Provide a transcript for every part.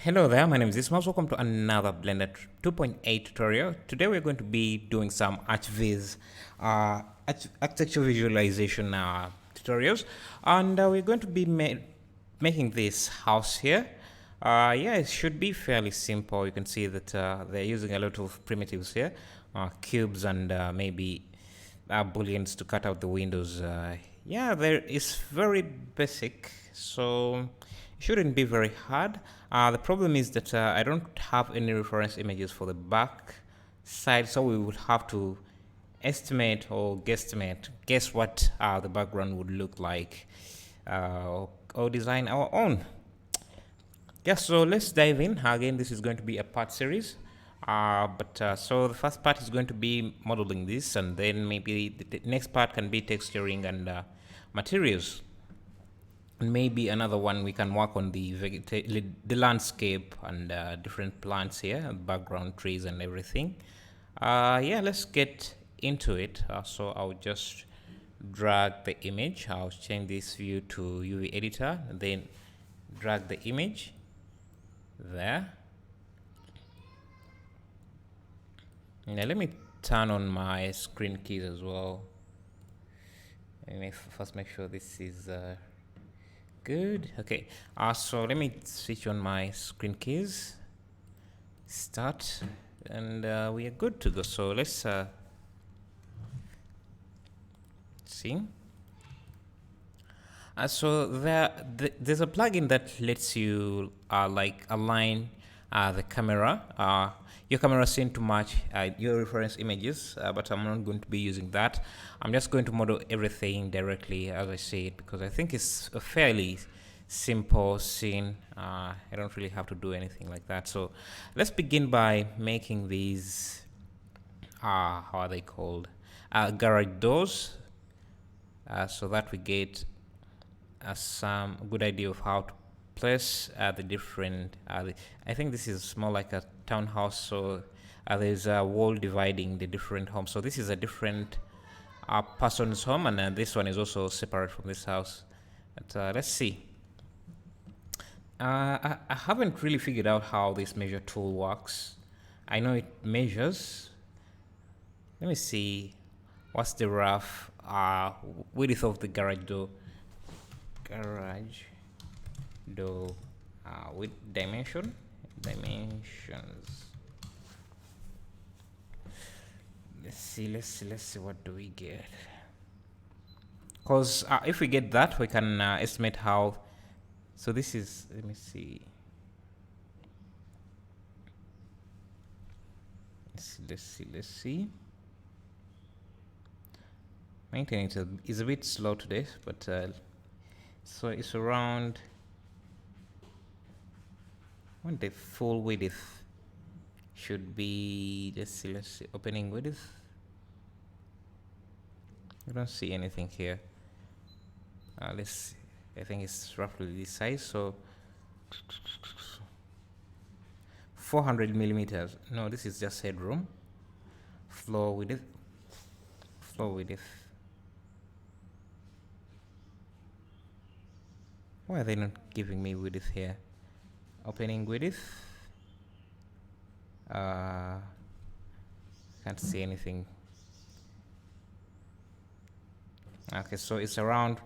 Hello there, my name is Ismas. Welcome to another Blender 2.8 tutorial. Today we're going to be doing some archiviz architecture visualization tutorials, and we're going to be making this house here. Yeah, it should be fairly simple. You can see that they're using a lot of primitives here, cubes and maybe booleans to cut out the windows. Yeah, there is very basic, so it shouldn't be very hard. The problem is that I don't have any reference images for the back side, so we would have to estimate or guess what the background would look like, or design our own. Yeah, so let's dive in. Again, this is going to be a part series. So the first part is going to be modeling this, and then maybe the next part can be texturing and materials. And maybe another one we can work on the landscape and different plants here, background trees and everything. Yeah, let's get into it. So I'll just drag the image. I'll change this view to UV editor, and then drag the image there. Now let me turn on my screen keys as well. Let me first make sure this is good. Okay, so let me switch on my screen keys, start, and we are good to go. So let's see. So there's a plugin that lets you like align the camera, your camera scene to match your reference images, but I'm not going to be using that. I'm just going to model everything directly as I see it, because I think it's a fairly simple scene. I don't really have to do anything like that. So let's begin by making these, how are they called? Garage doors, so that we get some good idea of how to place the different I think this is more like a townhouse, so there's a wall dividing the different homes. So this is a different person's home, and this one is also separate from this house. But let's see. I haven't really figured out how this measure tool works. I know it measures. Let me see. What's the rough width of the garage door? With dimensions. Let's see what do we get, because if we get that, we can estimate how. So this is, let me see, let's see. My internet is a bit slow today, but so it's around, when the full width should be, let's see, opening width. I don't see anything here. Let's see. I think it's roughly this size, so 400 millimeters. No, this is just headroom. Floor width. Why are they not giving me width here? Opening width. Can't see anything. Okay, so it's around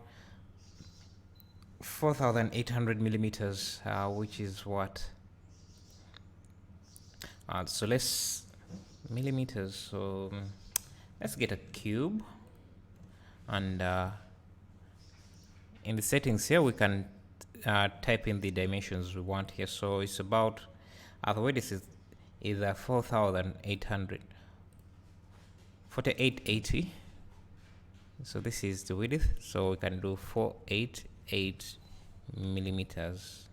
4,800 millimeters, which is what? So let's millimeters. So let's get a cube, and in the settings here we can type in the dimensions we want here. So it's about the width is 4,800, 4880. So this is the width, so we can do 488 millimeters.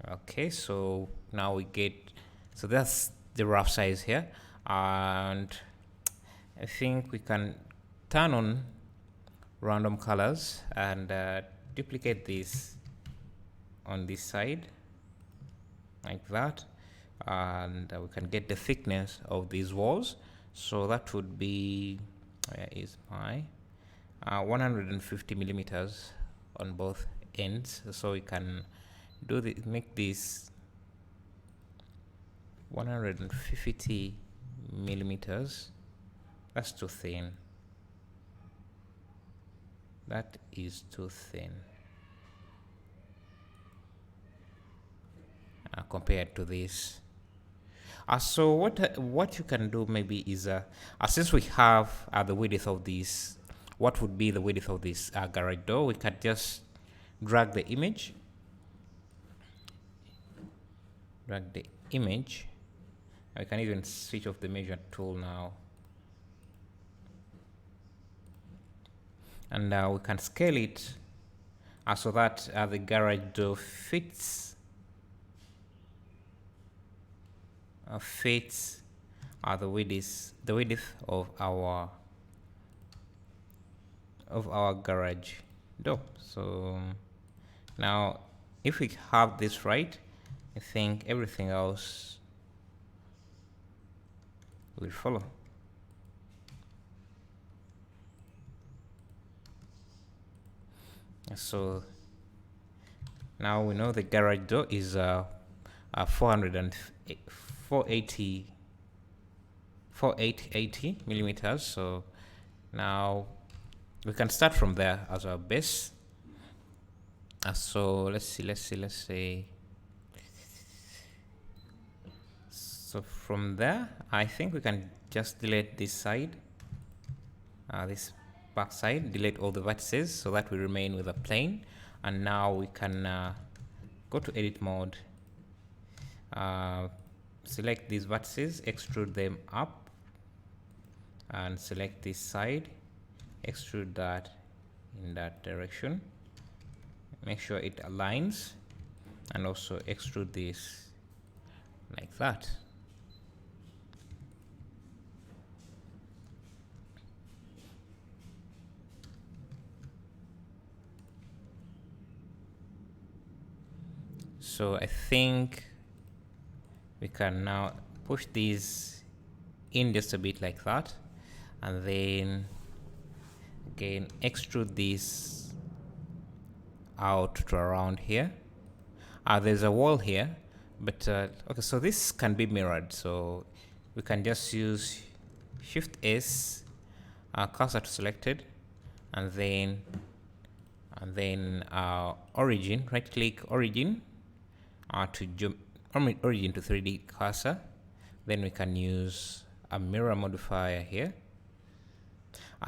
Okay, so now we get, so that's the rough size here, and I think we can turn on random colors and duplicate this on this side like that, and we can get the thickness of these walls. So that would be, where is my 150 millimeters on both ends. So we can do make this 150 millimeters. That's too thin. That is too thin compared to this. So what you can do maybe is since we have the width of this, what would be the width of this garage door? We can just drag the image. Drag the image. I can even switch off the measure tool now. And we can scale it so that the garage door fits the width of our garage door. So now if we have this right, I think everything else will follow. So now we know the garage door is 480 millimeters. So now we can start from there as our base. So let's say. So from there, I think we can just delete this side, this back side, delete all the vertices so that we remain with a plane. And now we can go to edit mode, select these vertices, extrude them up, and select this side, extrude that in that direction, make sure it aligns, and also extrude this like that. So I think we can now push these in just a bit like that, and then again extrude this out to around here. There's a wall here, but okay, so this can be mirrored, so we can just use Shift S, cursor to selected, and then origin, right click origin, to jump origin to 3D cursor. Then we can use a mirror modifier here.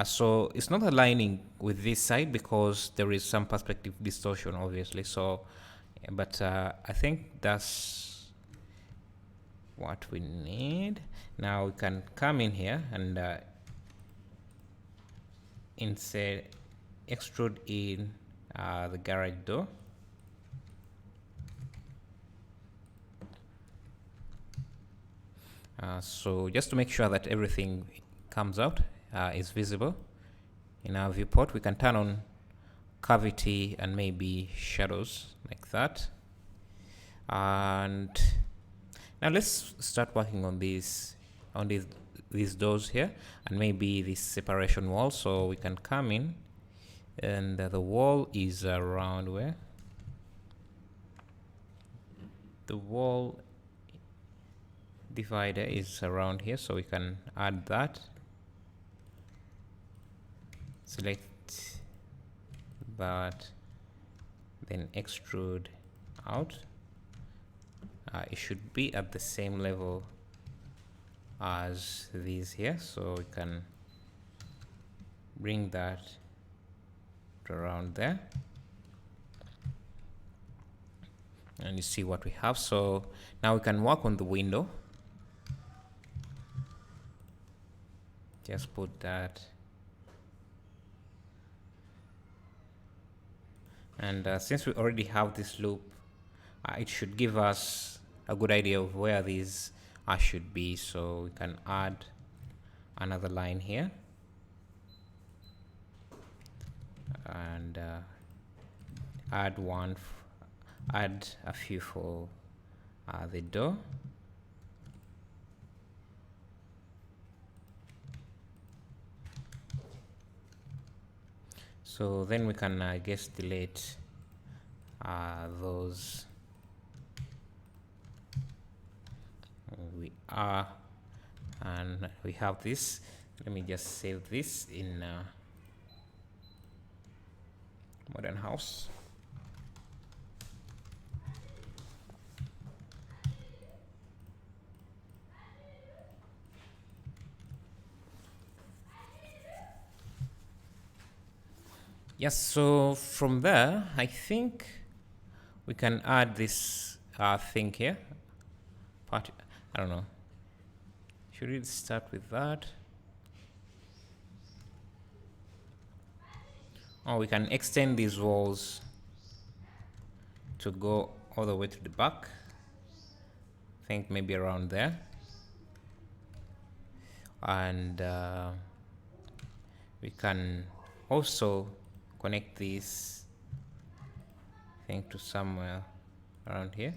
So it's not aligning with this side because there is some perspective distortion, obviously. So, but I think that's what we need. Now we can come in here and insert, extrude in the garage door. So just to make sure that everything comes out is visible in our viewport, we can turn on cavity and maybe shadows like that. And now let's start working on these doors here, and maybe this separation wall. So we can come in, and the wall is around where? The wall divider is around here, so we can add that. Select that, then extrude out. It should be at the same level as these here, so we can bring that to around there, and you see what we have. So now we can work on the window. Just put that, and since we already have this loop, it should give us a good idea of where these should be. So we can add another line here, and add a few for the door. So then we can, I guess, delete and we have this. Let me just save this in modern house. Yes, so from there, I think we can add this thing here. I don't know. Should we start with that? Or we can extend these walls to go all the way to the back. I think maybe around there. And we can also connect this thing to somewhere around here.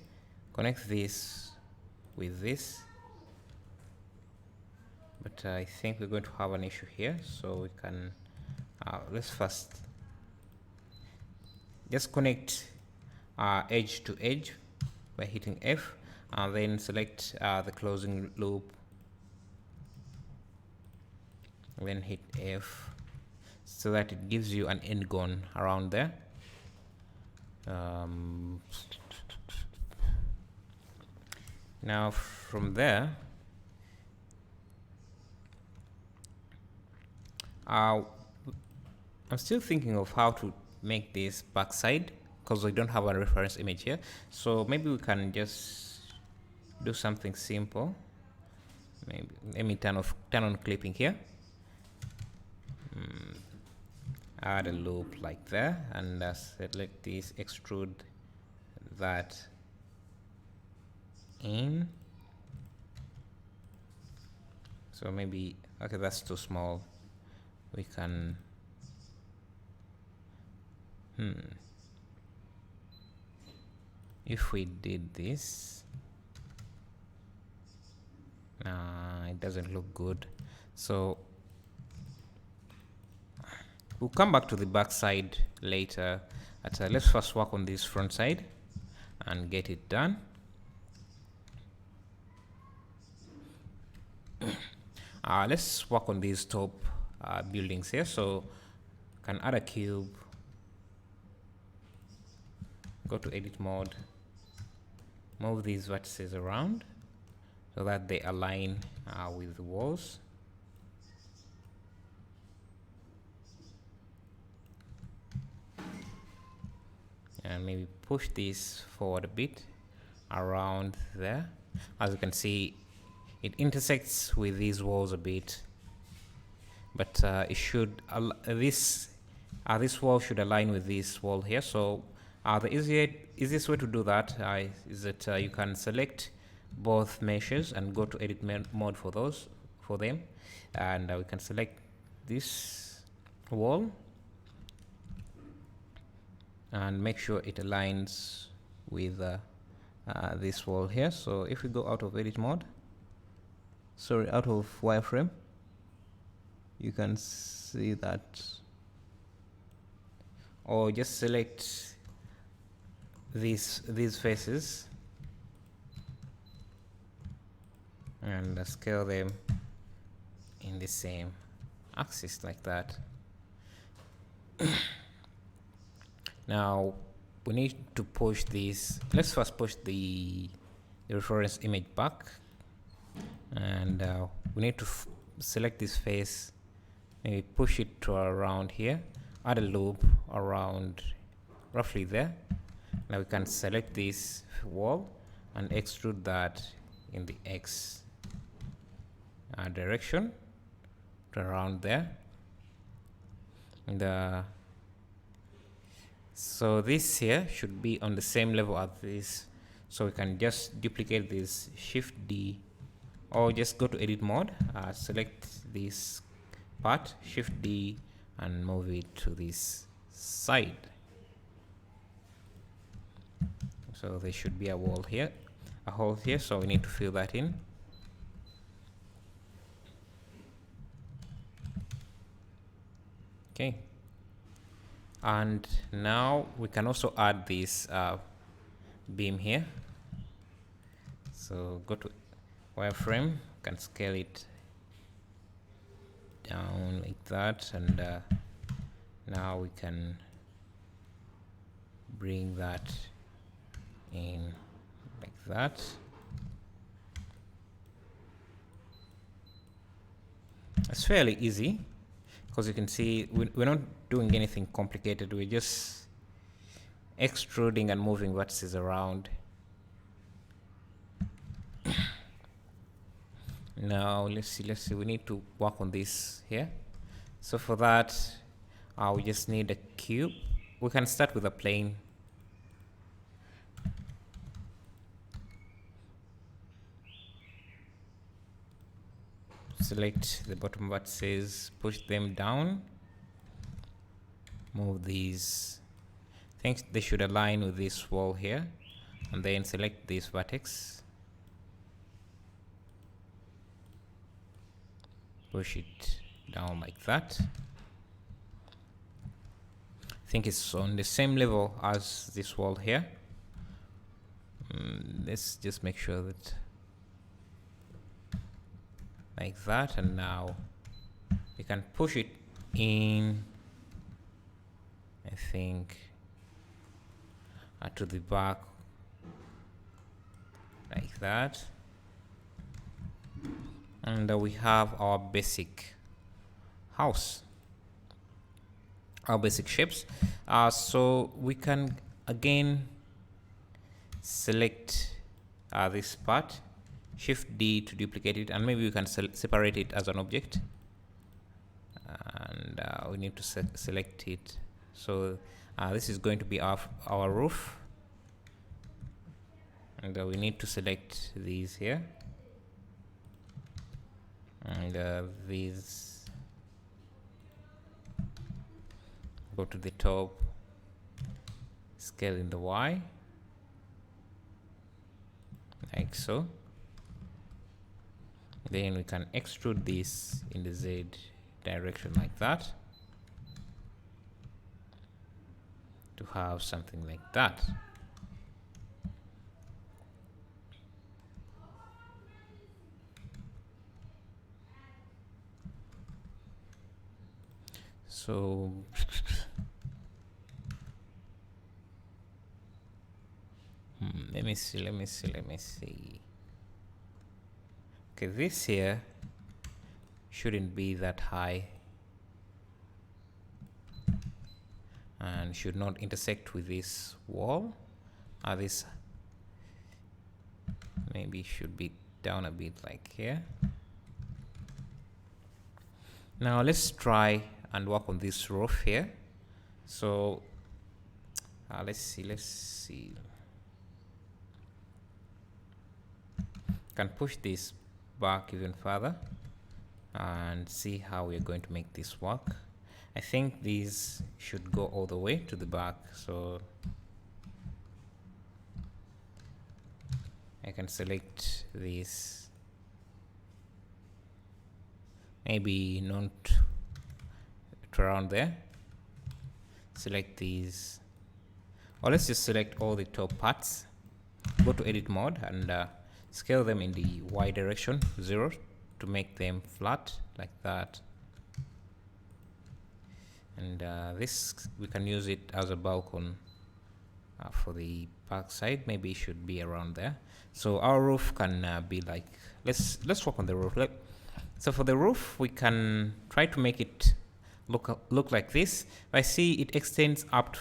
Connect this with this. But I think we're going to have an issue here, so we can let's first just connect edge to edge by hitting F, and then select the closing loop, then hit F, so that it gives you an end gun around there. Now from there, I'm still thinking of how to make this backside, because we don't have a reference image here. So maybe we can just do something simple. Maybe let me turn on clipping here. Add a loop like that, and select this, extrude that in. So maybe, okay, that's too small. We can if we did this, it doesn't look good. So we'll come back to the back side later. Let's first work on this front side and get it done. Let's work on these top buildings here. So can add a cube, go to edit mode, move these vertices around so that they align with the walls. And maybe push this forward a bit around there. As you can see, it intersects with these walls a bit, but it should this wall should align with this wall here. So the easiest way to do that is that you can select both meshes and go to edit mode for them, and we can select this wall and make sure it aligns with this wall here. So if we go out of edit mode, out of wireframe, you can see that, or just select these faces and scale them in the same axis like that. Now we need to push this. Let's first push the reference image back, and we need to select this face, maybe push it to around here, add a loop around roughly there. Now we can select this wall and extrude that in the X direction to around there. And so this here should be on the same level as this, so we can just duplicate this, Shift D, or just go to edit mode, select this part, Shift D, and move it to this side. So there should be a hole here, so we need to fill that in. Okay. And now we can also add this beam here. So go to wireframe. Can scale it down like that, and now we can bring that in like that. It's fairly easy because you can see we're not doing anything complicated. We're just extruding and moving vertices around. Now let's see, we need to work on this here. So for that, we just need a cube. We can start with a plane. Select the bottom vertices, push them down, move these. I think they should align with this wall here, and then select this vertex, push it down like that. I think it's on the same level as this wall here. Let's just make sure that like that, and now we can push it in, I think, to the back like that, and we have our basic house, our basic shapes. So we can again select this part, Shift D to duplicate it, and maybe we can separate it as an object, and we need to select it. So this is going to be our roof, and we need to select these here, and these go to the top, scale in the Y like so. Then we can extrude this in the Z direction like that to have something like that. So let me see. Okay, this here shouldn't be that high and should not intersect with this wall. This maybe should be down a bit like here. Now let's try and work on this roof here. So let's see. Can push this back even further and see how we're going to make this work. I think these should go all the way to the back, so I can select this, maybe not to around there, select these, or let's just select all the top parts, go to edit mode and scale them in the Y direction 0 to make them flat like that. And this we can use it as a balcony for the back side. Maybe it should be around there. So our roof can be like, let's work on the roof. So for the roof, we can try to make it look like this. I see it extends up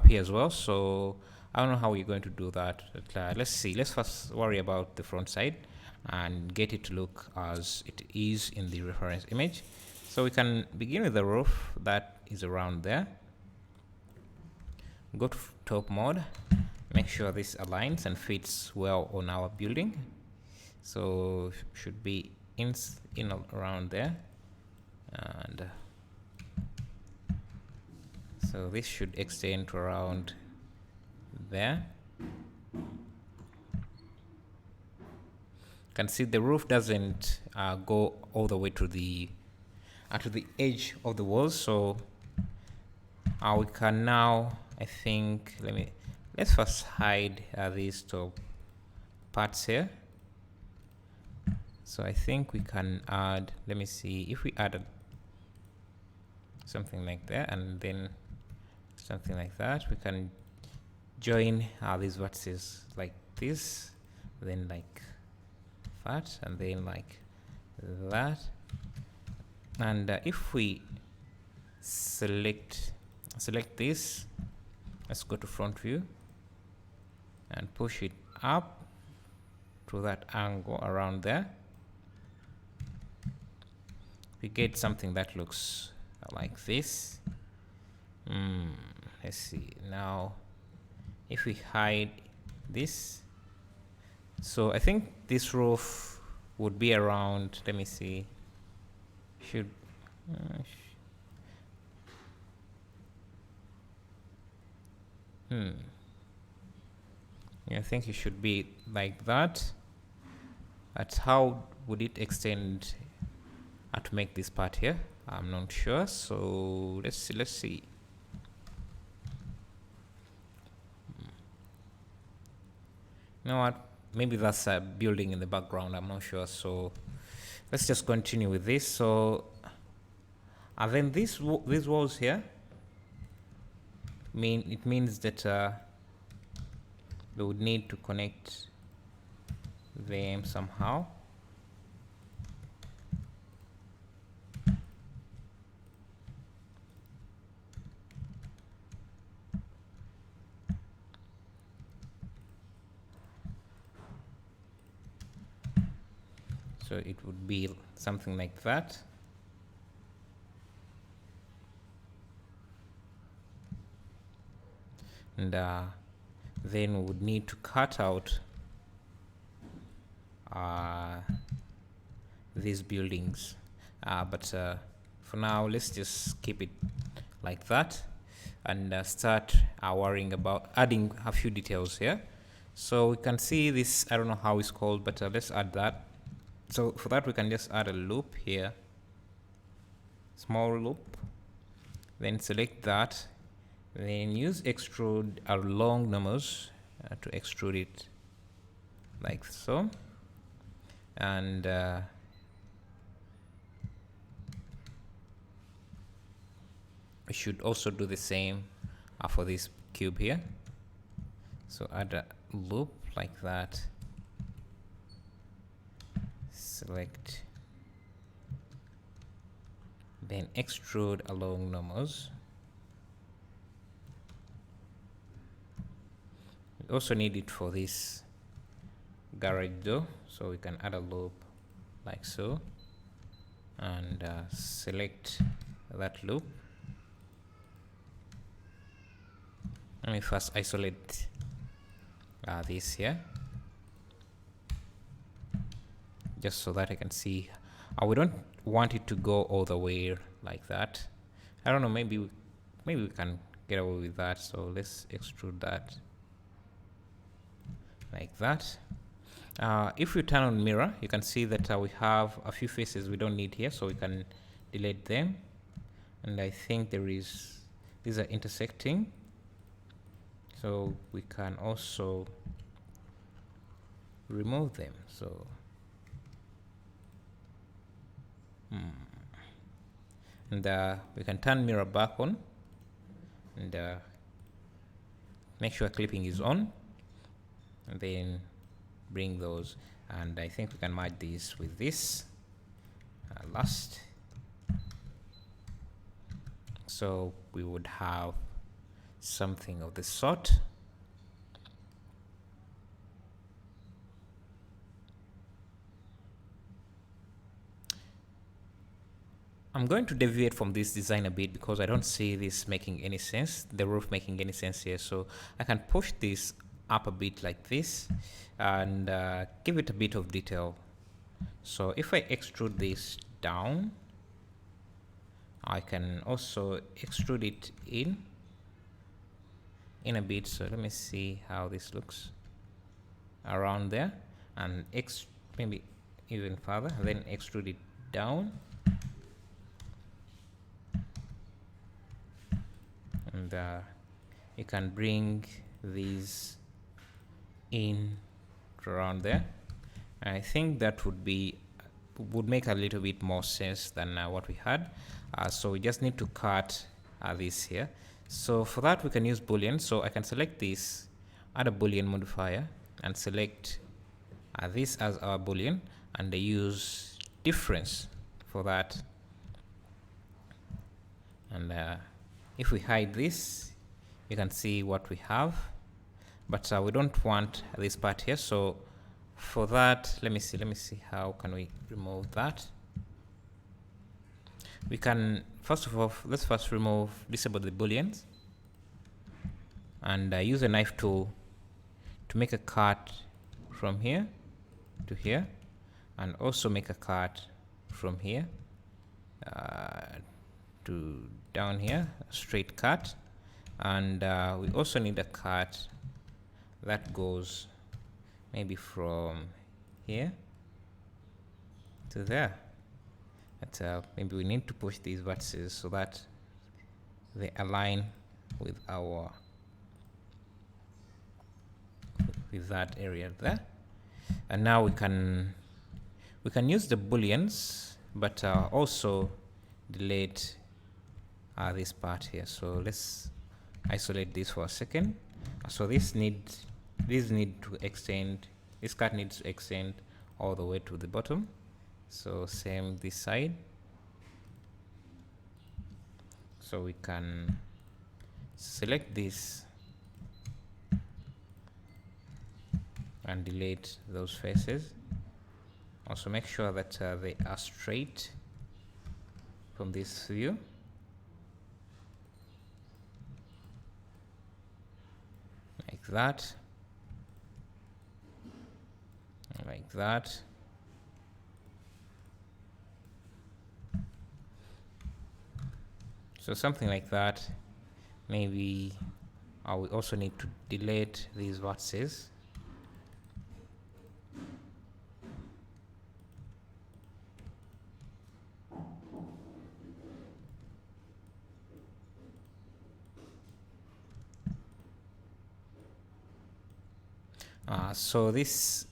here as well. So I don't know how we're going to do that. But, let's see. Let's first worry about the front side and get it to look as it is in the reference image. So we can begin with the roof that is around there. Go to top mode. Make sure this aligns and fits well on our building. So should be in around there, and so this should extend to around there. Can see the roof doesn't go all the way to the edge of the walls, so we can now, I think, let's first hide these top parts here So I think we can add, let me see, if we added something like that and then something like that, we can join these vertices like this, then like that, and then like that. And if we select this, let's go to front view and push it up to that angle around there, we get something that looks like this. Let's see now if we hide this. So I think this roof would be around, let me see, should yeah, I think it should be like that. But how would it extend to make this part here? I'm not sure. So let's see. You know what? Maybe that's a building in the background. I'm not sure. So let's just continue with this. So and then these walls here it means that we would need to connect them somehow. So it would be something like that. And then we would need to cut out these buildings. But for now, let's just keep it like that and start worrying about adding a few details here. So we can see this, I don't know how it's called, but let's add that. So for that, we can just add a loop here, small loop, then select that, then use extrude along numbers to extrude it like so. And we should also do the same for this cube here. So add a loop like that, select, then extrude along numbers. We also need it for this garage door, so we can add a loop like so, and select that loop. Let me first isolate this here, just so that I can see. We don't want it to go all the way like that. I don't know, maybe we can get away with that. So let's extrude that like that. If you turn on mirror, you can see that we have a few faces we don't need here, so we can delete them. And I think these are intersecting, so we can also remove them. So and we can turn mirror back on and make sure clipping is on, and then bring those, and I think we can merge this with this last, so we would have something of the sort. I'm going to deviate from this design a bit because I don't see this making any sense, the roof making any sense here. So I can push this up a bit like this and give it a bit of detail. So if I extrude this down, I can also extrude it in a bit. So let me see how this looks around there, and maybe even further, and then extrude it down. And you can bring these in around there. I think that would be would make a little bit more sense than what we had. So we just need to cut this here. So for that we can use boolean. So I can select this, add a boolean modifier, and select this as our boolean, and use difference for that. And if we hide this, you can see what we have, but we don't want this part here. So for that, let me see how can we remove that. We can first of all, let's first disable the booleans, and use a knife tool to make a cut from here to here, and also make a cut from here to down here, a straight cut. And we also need a cut that goes maybe from here to there. But maybe we need to push these vertices so that they align with our that area there. And now we can use the booleans, but also delete this part here. So let's isolate this for a second. So this need to extend, this cut needs to extend all the way to the bottom. So same this side. So we can select this and delete those faces. Also make sure that they are straight from this view. Like that. Like that. So something like that. Maybe we also need to delete these vertices. So this,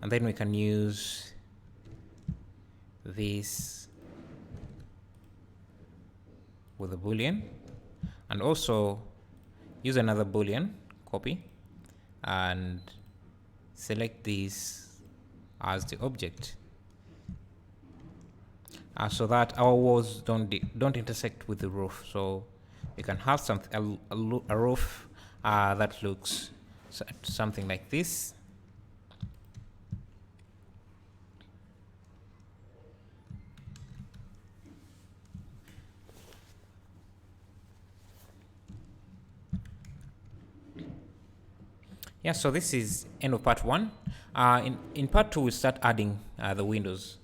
and then we can use this with a boolean, and also use another boolean, copy, and select this as the object, so that our walls don't intersect with the roof. So we can have a roof that looks something like this. Yeah, so this is end of part one. In part two, we'll start adding the windows.